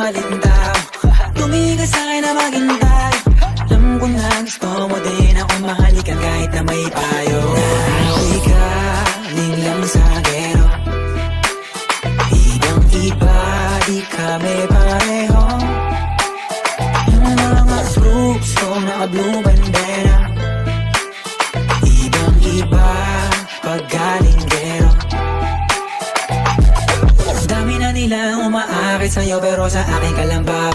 malindaw. Tumigil ka sa'kin na maghintay. Alam ko na gusto mo din ako mahalikan kahit na may payo. Naawi ka, lang sa gero. Ibang iba, di kami pareho. Yung mga groups ko naka-blue bandera. Ibang iba, paggaling gero. Dami na nilang umaakit sa'yo pero sa akin ka lang ba?